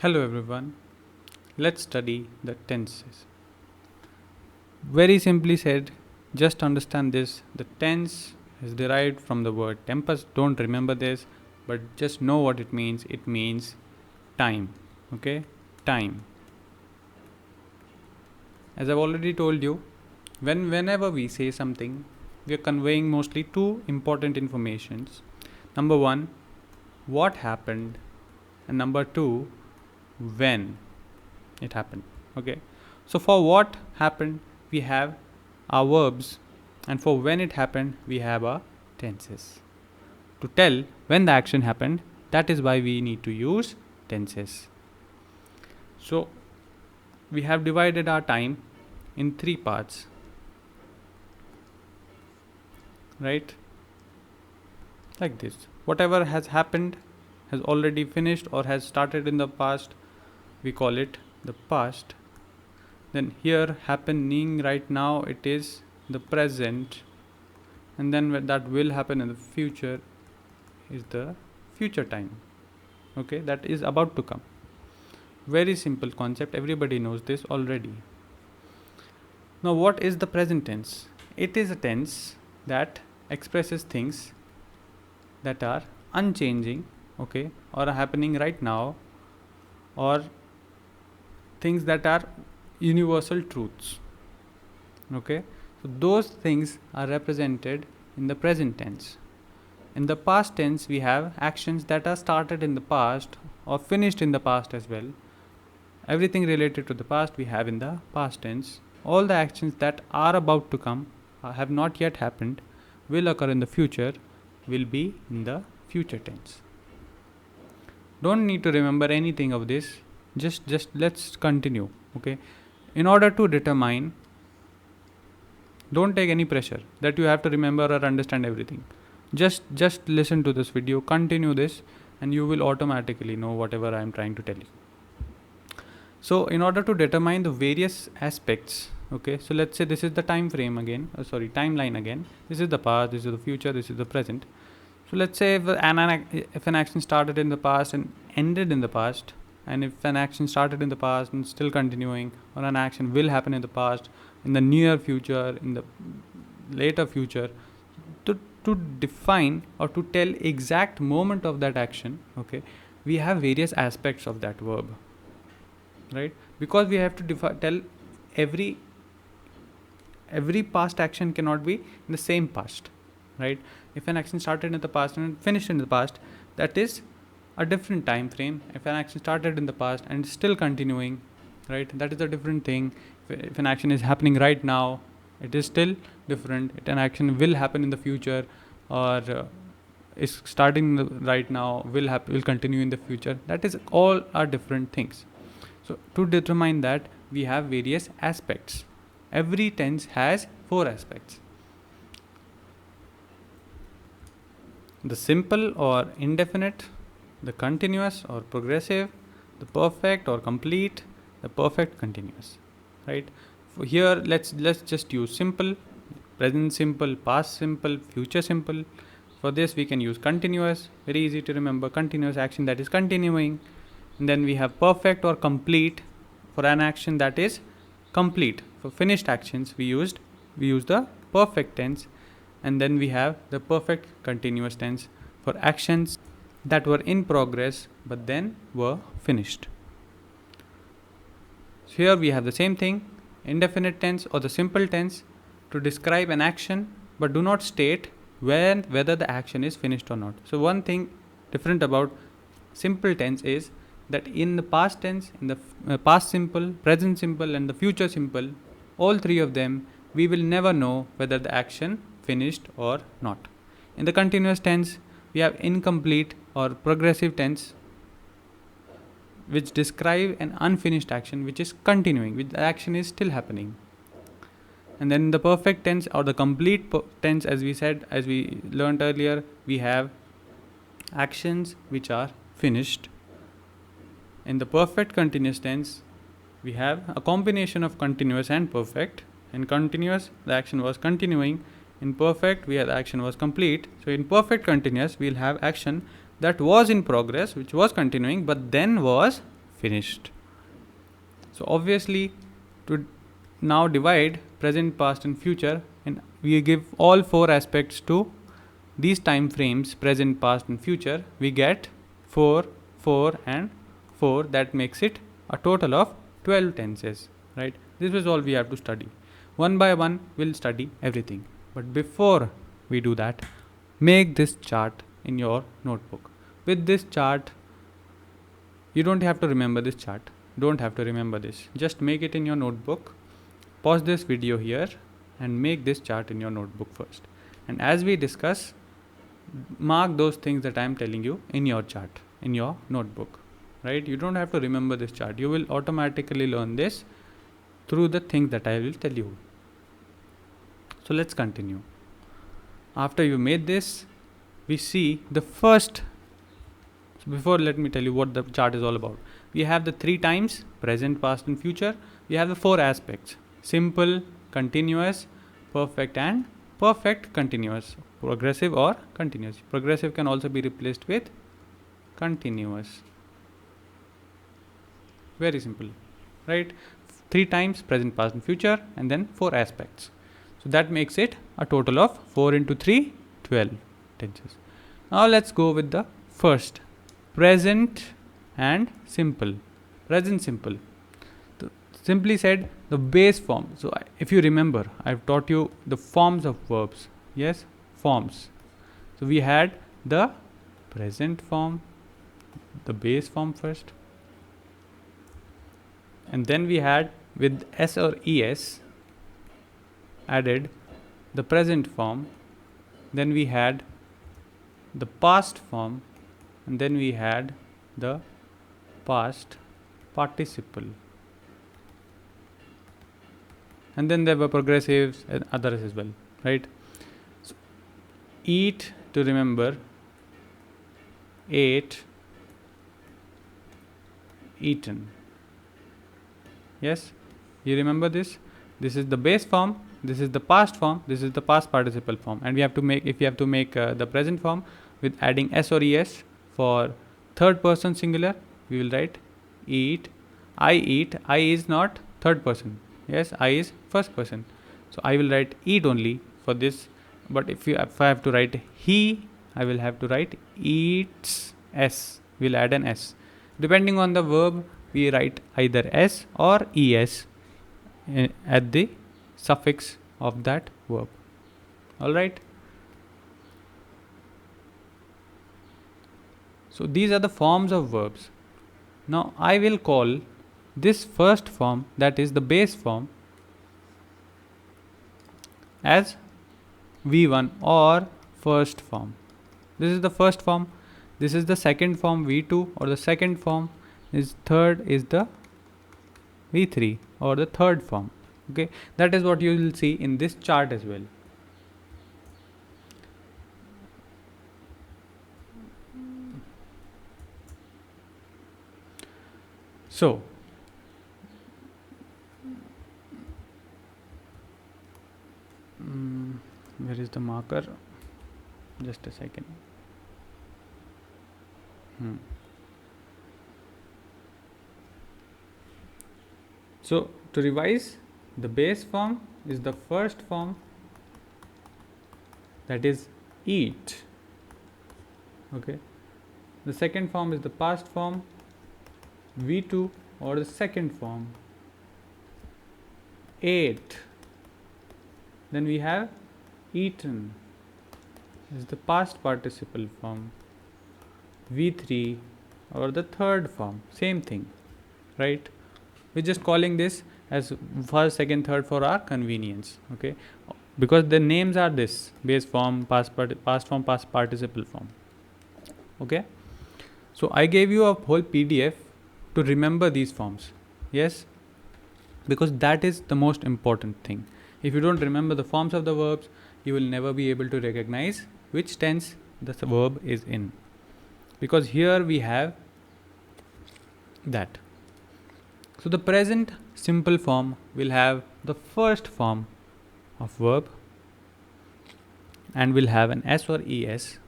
Hello everyone. Let's study the tenses. Very simply said, just understand this. The tense is derived from the word tempus. Don't remember this, but just know what it means. It means time. Okay? Time. As I've already told you, whenever we say something, we are conveying mostly two important informations. Number one, what happened, and number two, when it happened. Okay, so for what happened we have our verbs, and for when it happened we have our tenses. To tell when the action happened, that is why we need to use tenses. So we have divided our time in three parts, right? Like this: whatever has happened, has already finished, or has started in the past, we call it the past. Then here, happening right now, it is the present, and then that will happen in the future is the future time. Okay, that is about to come. Very simple concept, everybody knows this already. Now what is the present tense? It is a tense that expresses things that are unchanging, okay, or are happening right now, or things that are universal truths. Okay, so those things are represented in the present tense. In the past tense, we have actions that are started in the past or finished in the past as well. Everything related to the past we have in the past tense. All the actions that are about to come, have not yet happened, will occur in the future, will be in the future tense. Don't need to remember anything of this. Just let's continue. Okay, in order to determine, don't take any pressure that you have to remember or understand everything. Just listen to this video, continue this, and you will automatically know whatever I am trying to tell you. So in order to determine the various aspects, okay, so let's say this is the time frame again, timeline again. This is the past, this is the future, this is the present. So let's say if an action started in the past and ended in the past, and if an action started in the past and still continuing, or an action will happen in the past, in the near future, in the later future, to define or to tell exact moment of that action, okay, we have various aspects of that verb, right? Because we have to tell every past action cannot be in the same past, right? If an action started in the past and finished in the past, that is a different time frame. If an action started in the past and still continuing, right, that is a different thing. If an action is happening right now, it is still different. If an action will happen in the future, or is starting right now, will continue in the future, that is all are different things. So to determine that, we have various aspects. Every tense has 4 aspects: the simple or indefinite, the continuous or progressive, the perfect or complete, the perfect continuous, right? For here, let's just use simple: present simple, past simple, future simple. For this we can use continuous, very easy to remember, continuous action that is continuing. And then we have perfect or complete for an action that is complete. For finished actions we use the perfect tense. And then we have the perfect continuous tense for actions that were in progress but then were finished. So here we have the same thing: indefinite tense or the simple tense to describe an action but do not state whether the action is finished or not. So one thing different about simple tense is that in the past tense, in the past simple, present simple, and the future simple, all three of them, we will never know whether the action finished or not. In the continuous tense, we have incomplete or progressive tense, which describe an unfinished action which is continuing, which the action is still happening. And then in the perfect tense or the complete tense, as we learned earlier, we have actions which are finished. In the perfect continuous tense, we have a combination of continuous and perfect. In continuous, the action was continuing. In perfect, we have the action was complete. So in perfect continuous, we'll have action that was in progress, which was continuing, but then was finished. So obviously, to now divide present, past and future, and we give all 4 aspects to these time frames, present, past and future, we get 4, 4 and 4. That makes it a total of 12 tenses, right? This is all we have to study. One by one we'll study everything. But before we do that, make this chart in your notebook. With this chart, you don't have to remember this chart. Don't have to remember this. Just make it in your notebook. Pause this video here and make this chart in your notebook first. And as we discuss, mark those things that I am telling you in your chart, in your notebook, right? You don't have to remember this chart. You will automatically learn this through the things that I will tell you. So let's continue. After you made this, we see the first. So before, let me tell you what the chart is all about. We have the 3 times, present, past and future. We have the 4 aspects: simple, continuous, perfect and perfect continuous, progressive or continuous. Progressive can also be replaced with continuous. Very simple, right? 3 times, present, past and future, and then 4 aspects. So that makes it a total of 4 into 3, 12 tenses. Now let's go with the first, present and simple. Present simple. Simply said, the base form. So if you remember, I've taught you the forms of verbs. Yes, forms. So we had the present form, the base form first, and then we had with s or es added the present form, then we had the past form, and then we had the past participle, and then there were progressives and others as well, right? So eat, to remember, ate, eaten. Yes, you remember this? This is the base form, this is the past form, this is the past participle form, and we have to make, if you have to make the present form with adding s or es for third person singular, we will write eat, I eat. I is not third person. Yes, I is first person. So I will write eat only for this. But if I have to write he, I will have to write eats s. We'll add an s. Depending on the verb, we write either s or es at the suffix of that verb. Alright. So these are the forms of verbs. Now I will call this first form, that is the base form, as V1 or first form. This is the first form. This is the second form, V2, or the second form. Is third is the V3 or the third form. Okay, that is what you will see in this chart as well. So where is the marker? Just a second. So to revise, the base form is the first form, that is eat. Okay, the second form is the past form, V2, or the second form, ate. Then we have eaten, is the past participle form, V3, or the third form. Same thing, right? We're just calling this as first, second, third for our convenience. Okay, because the names are this: base form, past form, past participle form. Okay, so I gave you a whole PDF to remember these forms. Yes, because that is the most important thing. If you don't remember the forms of the verbs, you will never be able to recognize which tense the verb is in, because here we have that. So the present simple form will have the first form of verb and will have an s or es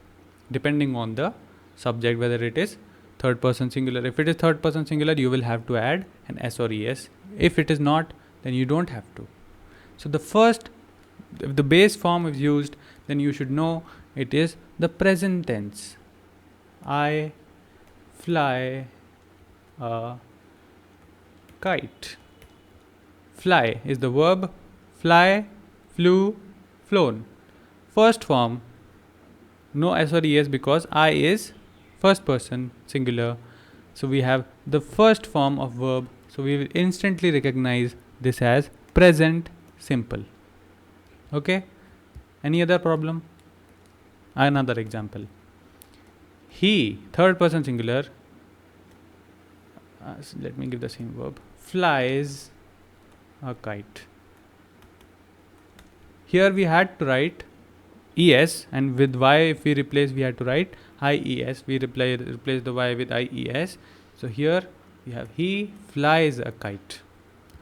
depending on the subject, whether it is third person singular. If it is third person singular, you will have to add an s or es. If it is not, then you don't have to. So the first, if the base form is used, then you should know it is the present tense. I fly a kite. Fly is the verb. Fly, flew, flown. First form, no s or es because I is first person singular. So we have the first form of verb. So we will instantly recognize this as present simple. Okay? Any other problem? Another example. He, third person singular. Let me give the same verb. Flies a kite. Here we had to write es, and with y, if we replace, we had to write ies. We replace the y with ies. So here we have he flies a kite.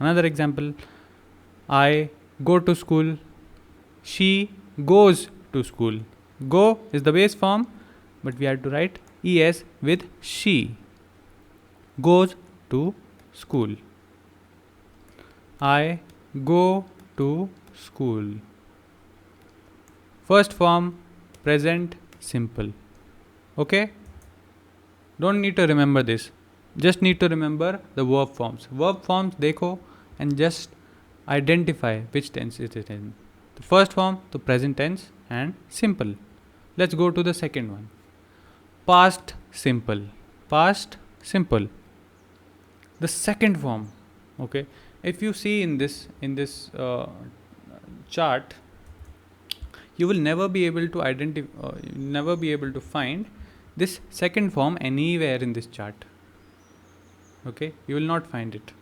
Another example. I go to school. She goes to school. Go is the base form, but we had to write es with she. Goes to school. I go to school. First form, present simple. Okay? Don't need to remember this. Just need to remember the verb forms. Verb forms dekho and just identify which tense it is in. The first form, the present tense, and simple. Let's go to the second one. Past simple. Past simple. The second form. Okay. If you see in this chart, you will never be able to never be able to find this second form anywhere in this chart. Okay, you will not find it.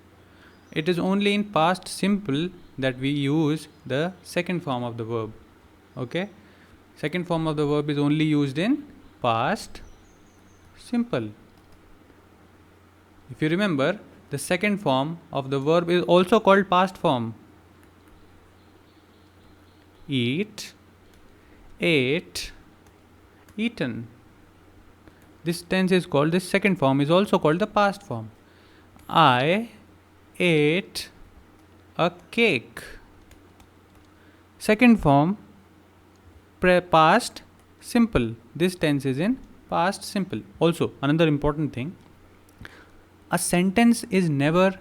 It is only in past simple that we use the second form of the verb. Okay, second form of the verb is only used in past simple. If you remember, the second form of the verb is also called past form. Eat, ate, eaten. This tense is called, this second form is also called the past form. I ate a cake. Second form, past simple. This tense is in past simple. Also, another important thing, a sentence is never,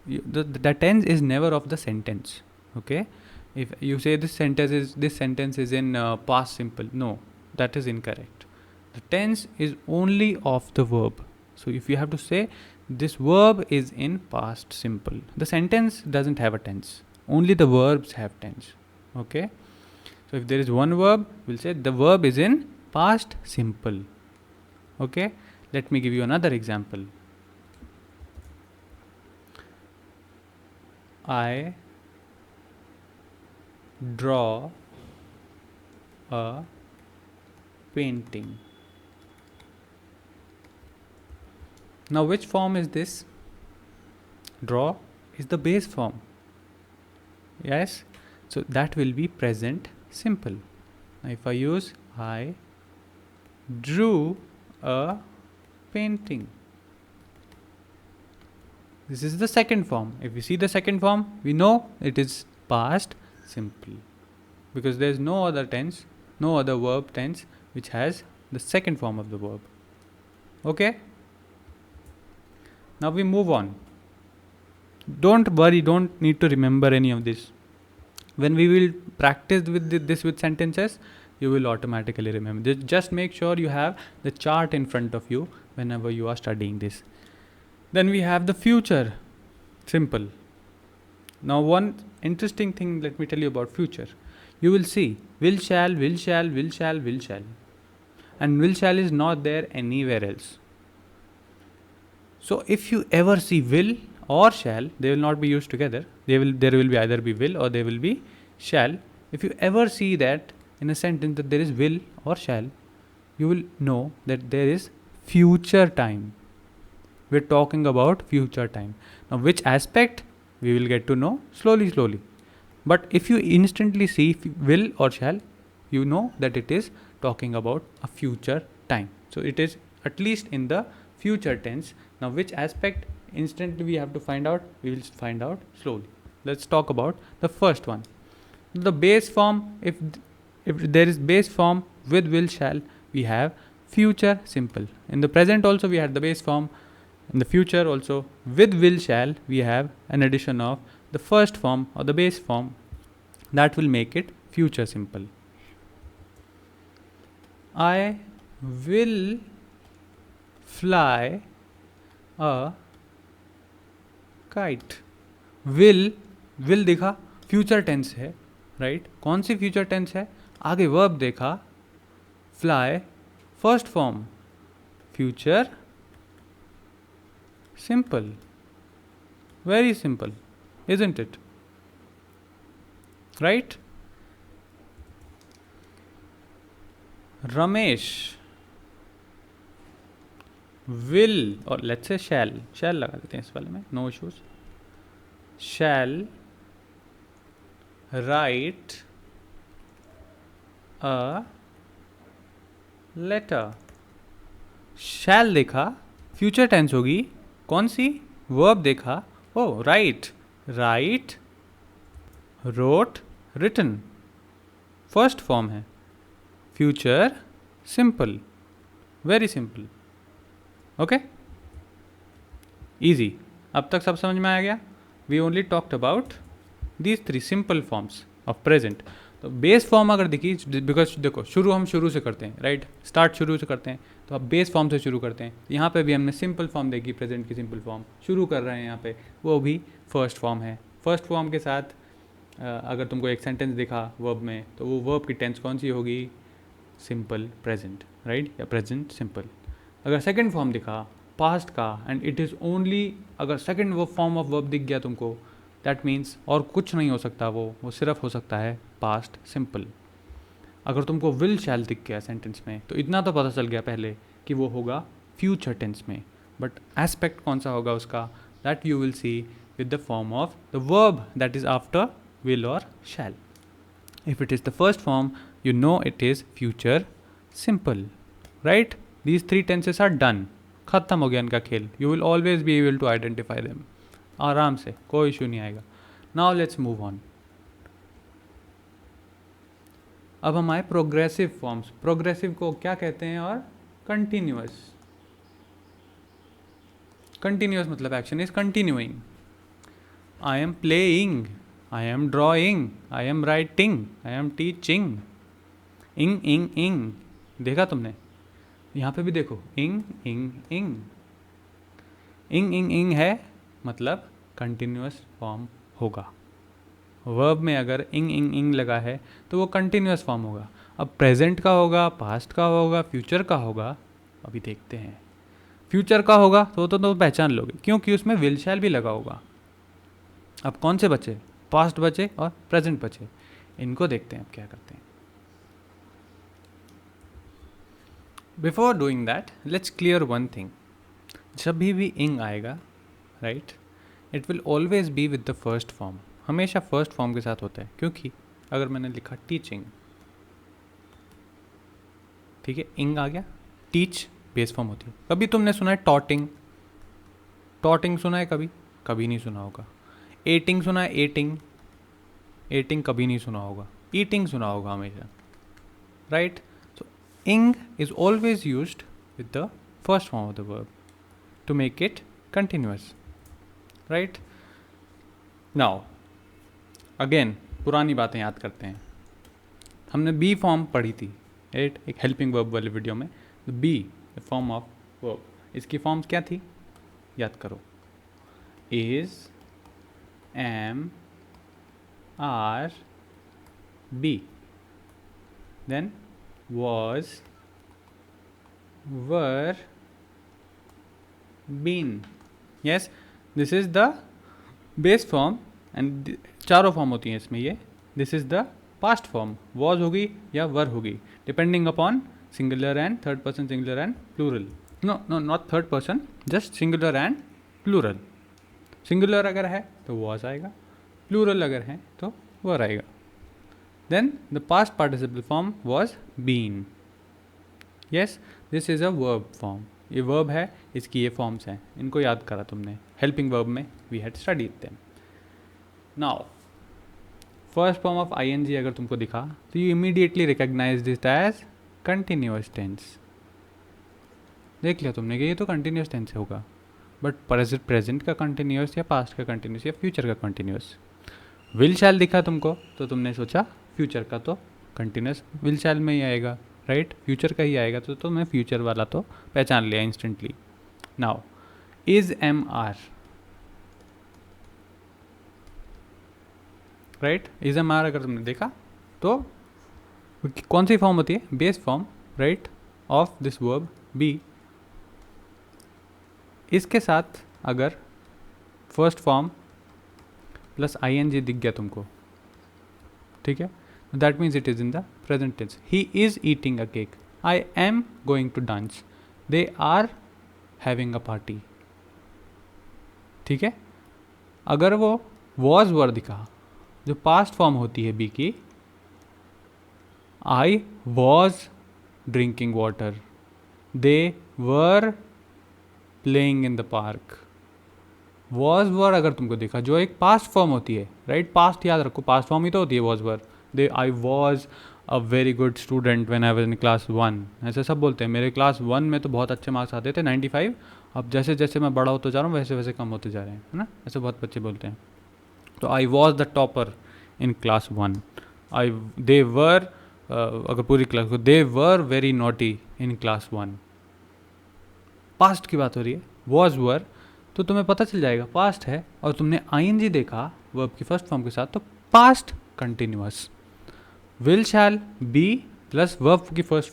the tense is never of the sentence. Okay? If you say this sentence is in past simple, no, that is incorrect. The tense is only of the verb. So if you have to say this verb is in past simple, the sentence doesn't have a tense. Only the verbs have tense. Okay. So if there is one verb, we'll say the verb is in past simple. Okay. Let me give you another example. I draw a painting. Now which form is this? Draw is the base form. Yes? So that will be present simple. Now if I use I drew a painting, this is the second form. If we see the second form, we know it is past simple, because there is no other tense, no other verb tense which has the second form of the verb. Okay? Now we move on. Don't worry, don't need to remember any of this. When we will practice with this with sentences, you will automatically remember. Just make sure you have the chart in front of you whenever you are studying this. Then we have the future simple. Now one interesting thing, let me tell you about future. You will see will, shall, will, shall, will, shall, will, shall. And will, shall is not there anywhere else. So if you ever see will or shall, they will not be used together. There will be either be will or there will be shall. If you ever see that in a sentence that there is will or shall, you will know that there is future time. We're talking about future time. Now which aspect we will get to know slowly. But if you instantly see will or shall, you know that it is talking about a future time. So it is at least in the future tense. Now which aspect instantly we have to find out? We will find out slowly. Let's talk about the first one. The base form, if there is base form with will shall, we have future simple. In the present also we had the base form. In the future also with will shall we have an addition of the first form or the base form, that will make it future simple. I will fly a kite. will देखा future tense है, right? कौन सी future tense है? आगे verb देखा, fly first form, future simple. Very simple, isn't it? Right? Ramesh will, or let's say shall लगा देते हैं इस वाले में, no issues. Shall write a letter. shall देखा, फ्यूचर टेंस होगी, कौन सी? वर्ब देखा, oh write, wrote, written, first form है, future simple. Very simple. Okay, easy. अब तक सब समझ में आ गया? We only talked about these 3 simple forms of present. तो बेस फॉर्म अगर देखिए, बिकॉज देखो हम शुरू से करते हैं, राइट? स्टार्ट शुरू से करते हैं, तो आप बेस फॉर्म से शुरू करते हैं. यहाँ पे भी हमने सिंपल फॉर्म देखी, प्रेजेंट की सिंपल फॉर्म शुरू कर रहे हैं यहाँ पे, वो भी फर्स्ट फॉर्म है. फर्स्ट फॉर्म के साथ अगर तुमको एक सेंटेंस दिखा वर्ब में, तो वो वर्ब की टेंस कौन सी होगी? Simple present, right? या प्रेजेंट सिंपल. अगर सेकंड फॉर्म दिखा पास्ट का, एंड इट इज़ ओनली, अगर सेकंड वो फॉर्म ऑफ वर्ब दिख गया तुमको, दैट मीन्स और कुछ नहीं हो सकता, वो सिर्फ हो सकता है पास्ट सिंपल. अगर तुमको विल शैल दिख गया सेंटेंस में, तो इतना तो पता चल गया पहले कि वो होगा फ्यूचर टेंस में. बट एस्पेक्ट कौन सा होगा उसका, that you will see with the form of the verb that is after will or shall. If it is the first form, you know it is future simple, right? These 3 tenses are done. खत्म हो गया इनका खेल. You will always be able to identify them. आराम से, कोई issue नहीं आएगा. Now let's move on. अब हम आए प्रोग्रेसिव फॉर्म्स. प्रोग्रेसिव को क्या कहते हैं? और कंटिन्यूअस. कंटिन्यूअस मतलब action is continuing. I am playing, I am drawing, I am writing, I am teaching. इंग इंग इंग देखा तुमने? यहाँ पे भी देखो, इंग इंग इंग इंग इंग इंग है, मतलब कंटिन्यूअस फॉर्म होगा. वर्ब में अगर इंग इंग इंग लगा है तो वो कंटिन्यूअस फॉर्म होगा. अब प्रेजेंट का होगा, पास्ट का होगा, फ्यूचर का होगा, अभी देखते हैं. फ्यूचर का होगा तो पहचान लोगे, क्योंकि उसमें विल शैल भी लगा होगा. अब कौन से बचे? पास्ट बचे और प्रेजेंट बचे. इनको देखते हैं अब क्या करते हैं. Before doing that, let's clear one thing. जब भी इंग आएगा, right, it will always be with the first form. हमेशा फर्स्ट फॉर्म के साथ होता है, क्योंकि अगर मैंने लिखा टीचिंग, ठीक है, इंग आ गया, टीच बेस फॉर्म होती है. कभी तुमने सुना है टॉटिंग? टॉटिंग सुना है कभी? कभी नहीं सुना होगा. एटिंग सुना है? एटिंग एटिंग कभी नहीं सुना होगा. ईटिंग सुना होगा हमेशा, right? So ing is always used with the first form of the verb to make it continuous, right? Now again पुरानी बातें याद करते हैं. हमने बी फॉर्म पढ़ी थी, राइट, एक हेल्पिंग वर्ब वाले वीडियो में. Be the form of verb, इसकी फॉर्म्स क्या थी? याद करो. Is, am, are, be. Then was, were, been. Yes, this is the base form and चारों फॉर्म होती हैं इसमें. ये this is the past form. was होगी या were होगी, depending upon singular and third person singular and plural. No, not third person, just singular and plural. Singular अगर है तो वॉज आएगा, प्लूरल अगर है तो वर आएगा. Then the past participle form was been. Yes, this is a verb form. ये verb है, इसकी ये फॉर्म्स हैं, इनको याद करा तुमने हेल्पिंग वर्ब में, we had studied them. Now first form of ing अगर तुमको दिखा तो you immediately recognise this as continuous tense. देख लिया तुमने कि ये तो कंटिन्यूअस टेंस होगा, बट प्रेजेंट का कंटिन्यूअस या पास्ट का कंटिन्यूअस या फ्यूचर का कंटिन्यूअस। विल शैल दिखा तुमको तो तुमने सोचा फ्यूचर का तो कंटिन्यूअस विल शैल में ही आएगा, राइट, फ्यूचर का ही आएगा, तो तुमने फ्यूचर वाला तो पहचान लिया instantly. Now is am are, right, is am are अगर तुमने देखा तो कौन सी फॉर्म होती है, base form, right, of this verb be. इसके साथ अगर फर्स्ट फॉर्म प्लस ing दिख गया तुमको, ठीक है, that means it is in the present tense. He is eating a cake, I am going to dance, they are having a party, ठीक है। अगर वो वॉज वर दिखा, जो पास्ट फॉर्म होती है बी की, I was drinking water, they were playing in the park. Was were अगर तुमको देखा, जो एक पास्ट फॉर्म होती है, राइट, पास्ट याद रखो, पास्ट फॉर्म ही तो होती है was were. They I was a very good student when I was in class 1, ऐसे सब बोलते हैं, मेरे क्लास 1 में तो बहुत अच्छे मार्क्स आते थे 95, अब जैसे जैसे मैं बड़ा होता जा रहा हूँ वैसे वैसे कम होते जा रहे हैं, है ना, ऐसे बहुत बच्चे बोलते हैं। तो I was the topper in class 1, I they were, अगर पूरी क्लास को, they were very naughty in class 1। Past की बात हो रही है, वॉज वर, तो तुम्हें पता चल जाएगा पास्ट है, और तुमने ing देखा वर्ब की फर्स्ट फॉर्म के साथ, तो past continuous. Will shall be plus verb की फर्स्ट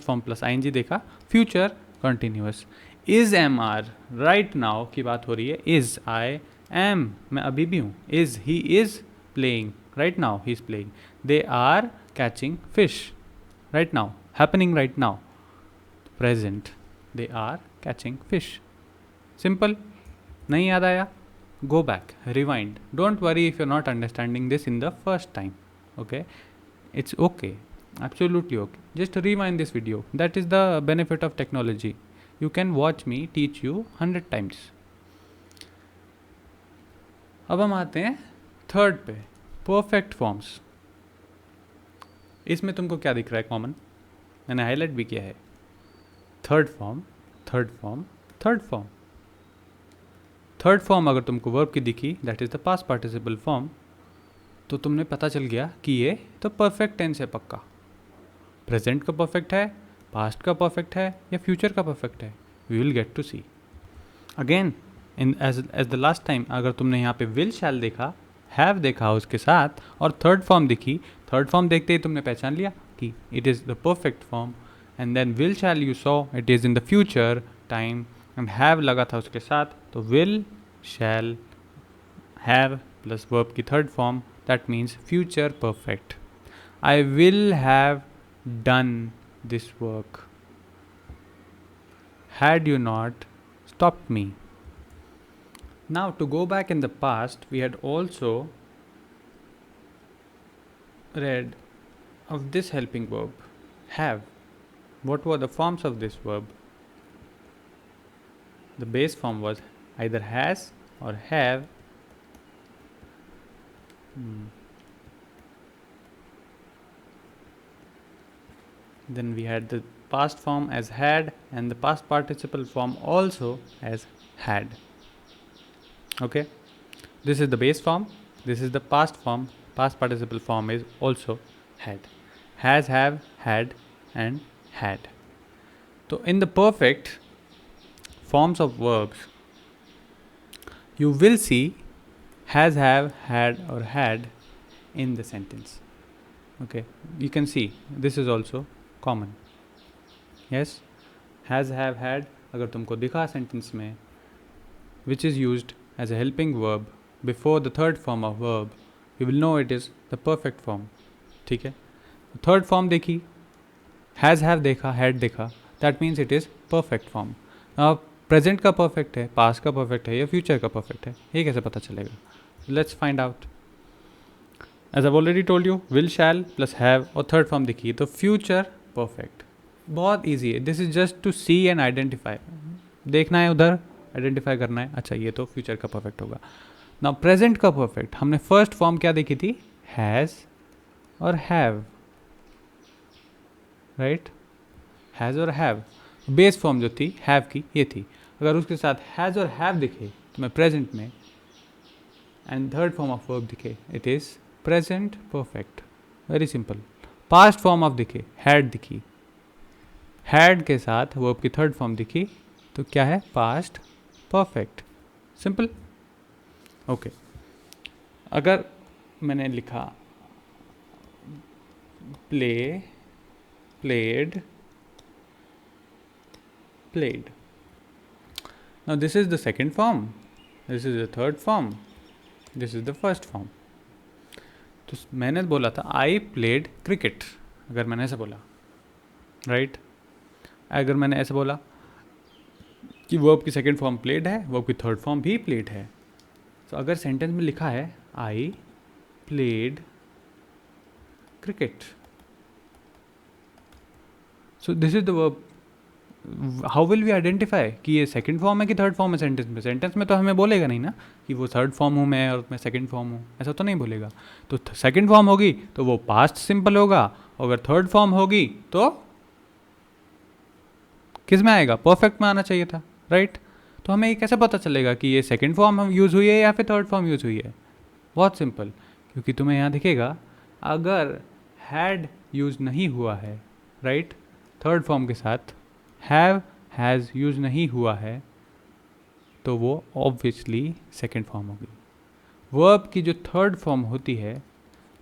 फॉर्म प्लस ing देखा, future continuous. Is am are, right now की बात हो रही है, इज आई एम, मैं अभी भी हूँ, is he is playing, right now he is playing, they are catching fish, right now, happening right now, present, they are catching fish. Simple, नहीं याद आया, go back, rewind, don't worry if you're not understanding this in the first time, okay, it's okay, absolutely okay, just rewind this video, that is the benefit of technology, you can watch me teach you 100 times। अब हम आते हैं third पे, perfect forms. इसमें तुमको क्या दिख रहा है कॉमन, मैंने हाईलाइट भी किया है, third form, third form, third form. Third form अगर तुमको वर्ब की दिखी, that is the past participle form, तो तुमने पता चल गया कि ये तो परफेक्ट टेंस है पक्का। प्रेजेंट का परफेक्ट है, पास्ट का परफेक्ट है, या फ्यूचर का परफेक्ट है, we will get to see again in as the last time. अगर तुमने यहाँ पे विल शैल देखा, हैव देखा उसके साथ, और थर्ड फॉर्म दिखी, थर्ड फॉर्म देखते ही तुमने पहचान लिया कि it is the perfect form, and then will shall you saw it is in the future time, and have लगा था उसके साथ, तो will shall have plus verb की third form, that means future perfect. I will have done this work had you not stopped me. Now to go back in the past, we had also read of this helping verb, have. What were the forms of this verb? The base form was either has or have. Then we had the past form as had and the past participle form also as had. Okay, this is the base form, this is the past form, past participle form is also had, has, have, had and had. So in the perfect forms of verbs, you will see has, have, had or had in the sentence. Okay, you can see this is also common. Yes, has, have, had अगर तुमको दिखा sentence में, which is used as a helping verb before the third form of verb, you will know it is the perfect form. ठीक है, third form देखी, has, have देखा, had देखा, that means it is perfect form. अब present का perfect है, past का perfect है या फ्यूचर का परफेक्ट है, ये कैसे पता चलेगा? Let's find out. As I already told you, will shall plus have और थर्ड फॉर्म दिखी तो फ्यूचर परफेक्ट, बहुत ईजी है, this is just to see and identify. देखना है उधर, आइडेंटिफाई करना है. अच्छा ये तो फ्यूचर का परफेक्ट होगा. नाउ प्रेजेंट का परफेक्ट, हमने फर्स्ट फॉर्म क्या देखी थी, हैज़ और हैव, राइट. हैज़ और हैव, बेस फॉर्म जो थी हैव की ये थी. अगर उसके साथ हैज़ और हैव दिखे तो मैं प्रेजेंट में, and third form of verb दिखे it is present perfect. Very simple. Past form of दिखे, हैड दिखी, हैड के साथ वर्ब की थर्ड फॉर्म दिखी तो क्या है, पास्ट परफेक्ट. सिंपल. ओके. अगर मैंने लिखा play, played, played. Now this is the second form, this is the third form, this is the first form. तो मैंने बोला था आई प्लेड क्रिकेट, अगर मैंने ऐसा बोला, राइट. अगर मैंने ऐसा बोला कि वर्ब की सेकंड फॉर्म प्लेड है, वर्ब की थर्ड फॉर्म भी प्लेड है. तो अगर सेंटेंस में लिखा है I played cricket, so this is the verb. How will we identify कि ये सेकंड फॉर्म है कि थर्ड फॉर्म है सेंटेंस में. सेंटेंस में तो हमें बोलेगा नहीं ना कि वो थर्ड फॉर्म हूँ मैं और मैं सेकंड फॉर्म हूँ, ऐसा तो नहीं बोलेगा. तो सेकंड फॉर्म होगी तो वो पास्ट सिंपल होगा, अगर थर्ड फॉर्म होगी तो किस में आएगा, परफेक्ट में आना चाहिए था, राइट. तो हमें ये कैसे पता चलेगा कि ये सेकंड फॉर्म यूज़ हुई है या फिर थर्ड फॉर्म यूज़ हुई है. बहुत सिंपल, क्योंकि तुम्हें यहाँ दिखेगा अगर हैड यूज़ नहीं हुआ है, राइट, थर्ड फॉर्म के साथ हैव हैज़ यूज़ नहीं हुआ है तो वो ऑब्वियसली सेकेंड फॉर्म होगी. वर्ब की जो थर्ड फॉर्म होती है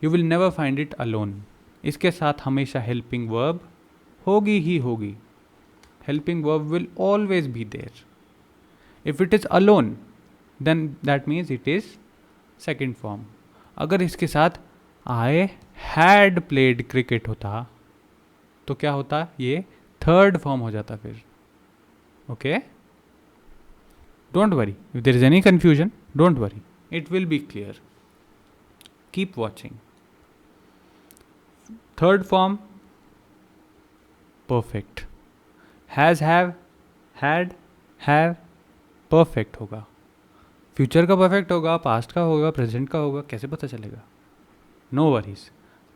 you will never find it alone, इसके साथ हमेशा हेल्पिंग वर्ब होगी ही होगी. Helping verb will always be there. If it is alone then that means it is second form. अगर इसके साथ आई हैड प्लेड क्रिकेट होता तो क्या होता, ये थर्ड फॉर्म हो जाता फिर. Okay, don't worry if there is any confusion, don't worry, it will be clear. Keep watching. Third form perfect, has have had have perfect होगा. फ्यूचर का परफेक्ट होगा, पास्ट का होगा, प्रेजेंट का होगा, कैसे पता चलेगा. No worries.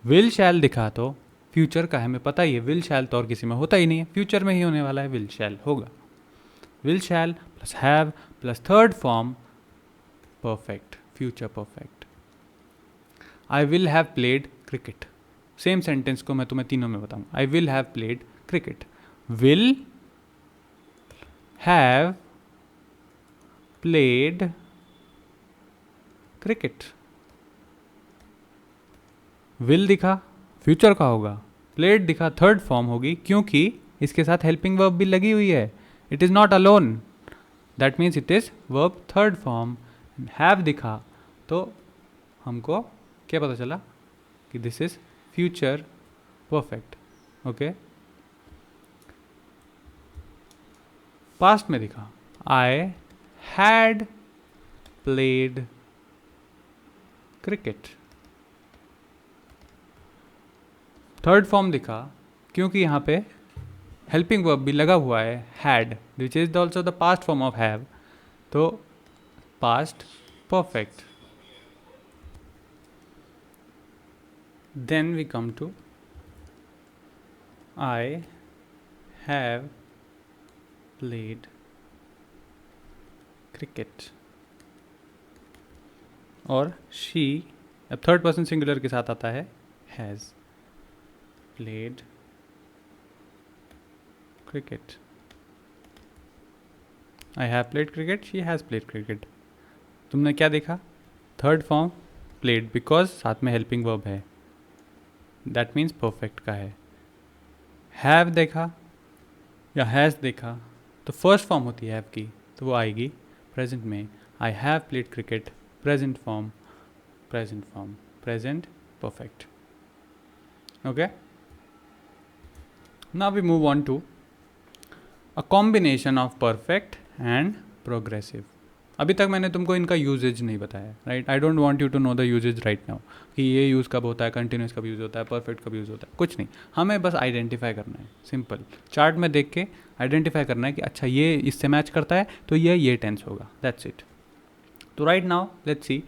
विल शैल दिखा तो फ्यूचर का है, हमें पता ही है. विल शैल तो और किसी में होता ही नहीं है, फ्यूचर में ही होने वाला है, विल शैल होगा. Will shall plus have plus third form perfect, future perfect. I will have played cricket, same sentence को मैं तुम्हें तीनों में बताऊँ. आई will have played cricket, will have played cricket. Will दिखा फ्यूचर का होगा, प्लेड दिखा थर्ड फॉर्म होगी क्योंकि इसके साथ हेल्पिंग वर्ब भी लगी हुई है. It is not alone, that means it is verb third form. Have दिखा तो हमको क्या पता चला कि this is future perfect. Okay. Past में दिखा I had played cricket, third form दिखा क्योंकि यहाँ पे हेल्पिंग वर्ब भी लगा हुआ है had, which is also the past form of have, तो past perfect. Then we come to I have played cricket, और शी अब थर्ड पर्सन सिंगुलर के साथ आता है has played cricket. I have played cricket, she has played cricket. तुमने क्या देखा, थर्ड फॉर्म प्लेड, बिकॉज साथ में हेल्पिंग वर्ब है, दैट मीन्स परफेक्ट का है. हैव देखा या हैज़ देखा तो फर्स्ट फॉर्म होती है हैव की, तो वो आएगी प्रेजेंट में. I have played cricket, present form, present form, present perfect. Okay. Now we move on to a combination of perfect and progressive. अभी तक मैंने तुमको इनका यूजेज नहीं बताया, right? I don't want you to know the usage right now कि ये use कब होता है, कंटिन्यूस कब यूज़ होता है, परफेक्ट कब यूज़ होता है, कुछ नहीं. हमें बस आइडेंटिफाई करना है, सिंपल. चार्ट में देख के आइडेंटिफाई करना है कि अच्छा ये इससे मैच करता है तो ये टेंस होगा, दैट्स इट. तो right now let's see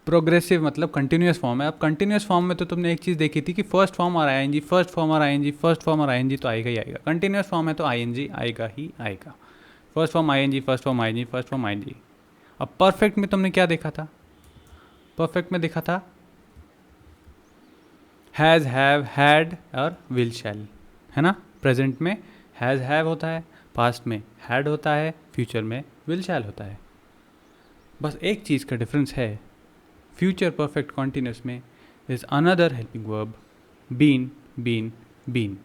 progressive मतलब कंटिन्यूस फॉर्म है. अब कंटिन्यूस फॉर्म में तो तुमने एक चीज़ देखी थी कि फर्स्ट फॉर्म और आईएनजी, फर्स्ट फॉर्म और आईएनजी, फर्स्ट फॉर्म और आईएनजी तो आएगा ही आएगा. कंटिन्यूस फॉर्म है तो आईएनजी आएगा ही आएगा. First form ING, first form ING, first form ING. अब परफेक्ट में तुमने क्या देखा था? परफेक्ट में देखा था हैज़, हैव, हैड और विल शैल, है ना? प्रेजेंट में हैज़ हैव होता है, पास्ट में हैड होता है, फ्यूचर में विल शैल होता है. बस एक चीज़ का डिफरेंस है, फ्यूचर परफेक्ट कॉन्टिन्यूस में is another helping verb been, been, been,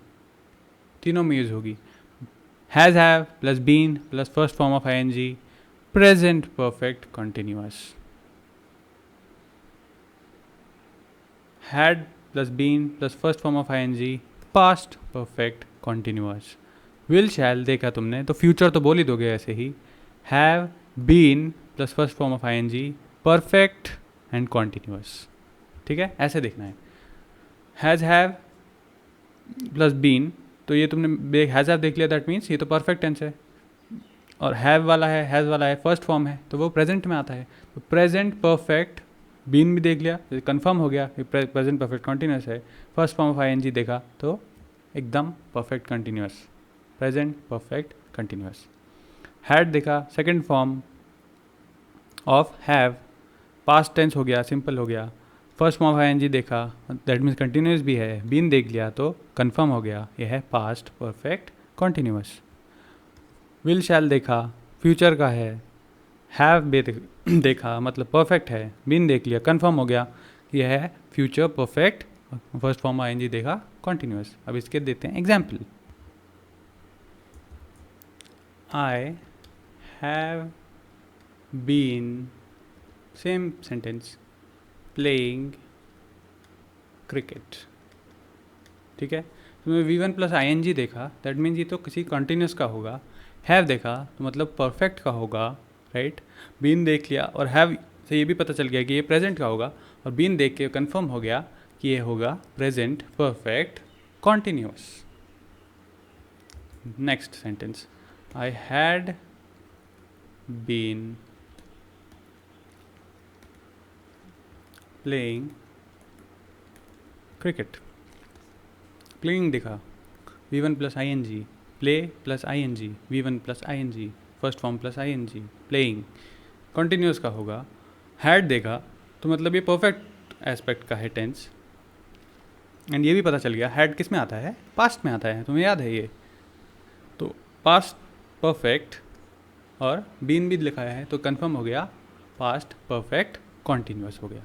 तीनों में यूज होगी. Has have plus been plus first form of ING, present perfect continuous. Had plus been plus first form of ING, past perfect continuous. Will shall देखा तुमने तो future तो बोल ही दोगे ऐसे ही. Have been plus first form of ING, perfect and continuous. ठीक है, ऐसे देखना है. हैज़ हैव प्लस बीन तो ये तुमने हैज़ हैव देख लिया, दैट मीन्स ये तो परफेक्ट टेंस है. और हैव वाला है, हैज़ वाला है, फर्स्ट फॉर्म है तो वो प्रेजेंट में आता है. तो प्रेजेंट परफेक्ट, बीन भी देख लिया, कंफर्म हो गया प्रेजेंट परफेक्ट कॉन्टिन्यूस है. फर्स्ट फॉर्म ऑफ आईएनजी देखा तो एकदम perfect continuous, present perfect continuous. Had देखा, second form of have, past tense हो गया, सिंपल हो गया. फर्स्ट फॉर्म ऑफ आईएनजी देखा, दैट मीन्स कंटिन्यूस भी है. बीन देख लिया तो कंफर्म हो गया, यह है past perfect continuous. Will shall देखा, फ्यूचर का है. हैव देखा मतलब परफेक्ट है. बीन देख लिया, कंफर्म हो गया कि यह है future perfect. First form ING देखा, कॉन्टिन्यूअस. अब इसके देते हैं example. I have been, same sentence, playing cricket. ठीक है, तुमने V1 प्लस आई देखा, दैट मीन्स ये तो किसी कंटिन्यूस का होगा. हैव देखा तो मतलब परफेक्ट का होगा, राइट? बीन देख लिया और हैव से ये भी पता चल गया कि ये प्रेजेंट का होगा. और बीन देख के कंफर्म हो गया कि ये होगा present perfect continuous. Next sentence, I had been playing cricket. Playing देखा, V1 plus I play plus I V1 plus I, first form plus I playing, continuous का होगा. हैड देखा तो मतलब ये परफेक्ट एस्पेक्ट का है टेंस. एंड ये भी पता चल गया हैड किस में आता है, पास्ट में आता है, तुम्हें याद है ये. तो पास्ट परफेक्ट और बीन भी लिखा है तो कंफर्म हो गया पास्ट परफेक्ट कॉन्टिन्यूस हो गया.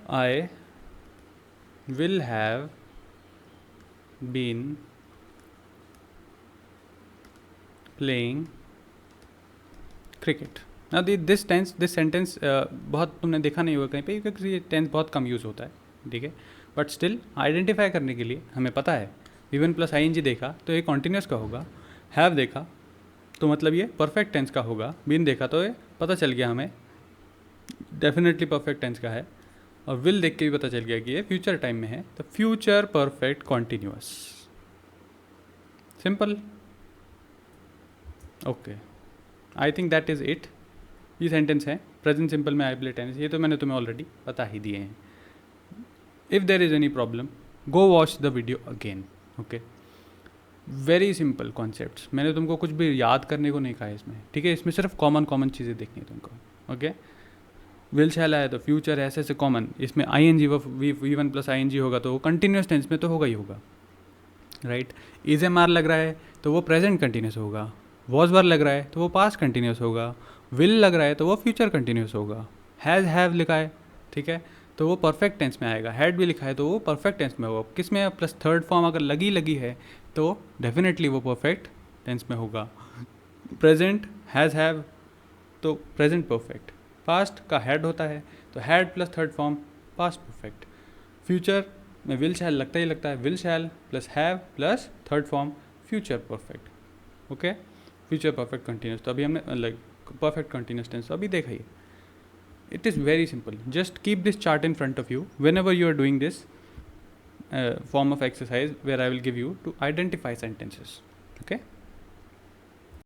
I will have been playing cricket. Now this sentence बहुत तुमने देखा नहीं होगा कहीं पे क्योंकि ये टेंस बहुत कम यूज़ होता है, ठीक है. बट स्टिल आइडेंटिफाई करने के लिए हमें पता है V1 प्लस आई देखा तो ये कॉन्टिन्यूस का होगा. हैव देखा तो मतलब ये परफेक्ट टेंस का होगा. बीन देखा तो ये पता चल गया हमें डेफिनेटली परफेक्ट टेंस का है. और विल देख के भी पता चल गया कि ये फ्यूचर टाइम में है तो future perfect continuous. Simple. Okay, I think that is it. ये सेंटेंस है प्रेजेंट सिंपल में आई प्ले टेनिस. ये तो मैंने तुम्हें ऑलरेडी बता ही दिए हैं. If there is any problem go watch the video again. Okay, very simple concepts. मैंने तुमको कुछ भी याद करने को नहीं कहा है इसमें, ठीक है. इसमें सिर्फ कॉमन चीज़ें देखनी है तुमको. ओके, विल शैल आया तो फ्यूचर ऐसे ऐसे कॉमन. इसमें आई V1 प्लस आई होगा तो वो कंटिन्यूस टेंस में तो होगा ही होगा, राइट. इज एम आर लग रहा है तो वो प्रेजेंट कंटिन्यूस होगा. वॉज वर लग रहा है तो वो पास्ट कंटिन्यूस होगा. विल लग रहा है तो वो फ्यूचर कंटिन्यूस होगा. हैज़ हैव लिखा है, ठीक है, तो वो परफेक्ट टेंस में आएगा. हैड भी लिखा है तो वो परफेक्ट टेंस में होगा. किस में? प्लस थर्ड फॉर्म अगर लगी है तो डेफिनेटली वो परफेक्ट टेंस में होगा. प्रेजेंट हैज़ हैव तो प्रेजेंट परफेक्ट. पास्ट का हैड होता है तो had plus third form past perfect. Future में विल शैल लगता ही लगता है. Will shall plus have plus third form future perfect. Okay, future perfect continuous, तो अभी हमने लाइक परफेक्ट कंटिन्यूस टेंस अभी देखा ही. It is very simple. Just keep this chart in front of you whenever you are doing this form of exercise where I will give you to identify sentences. Okay.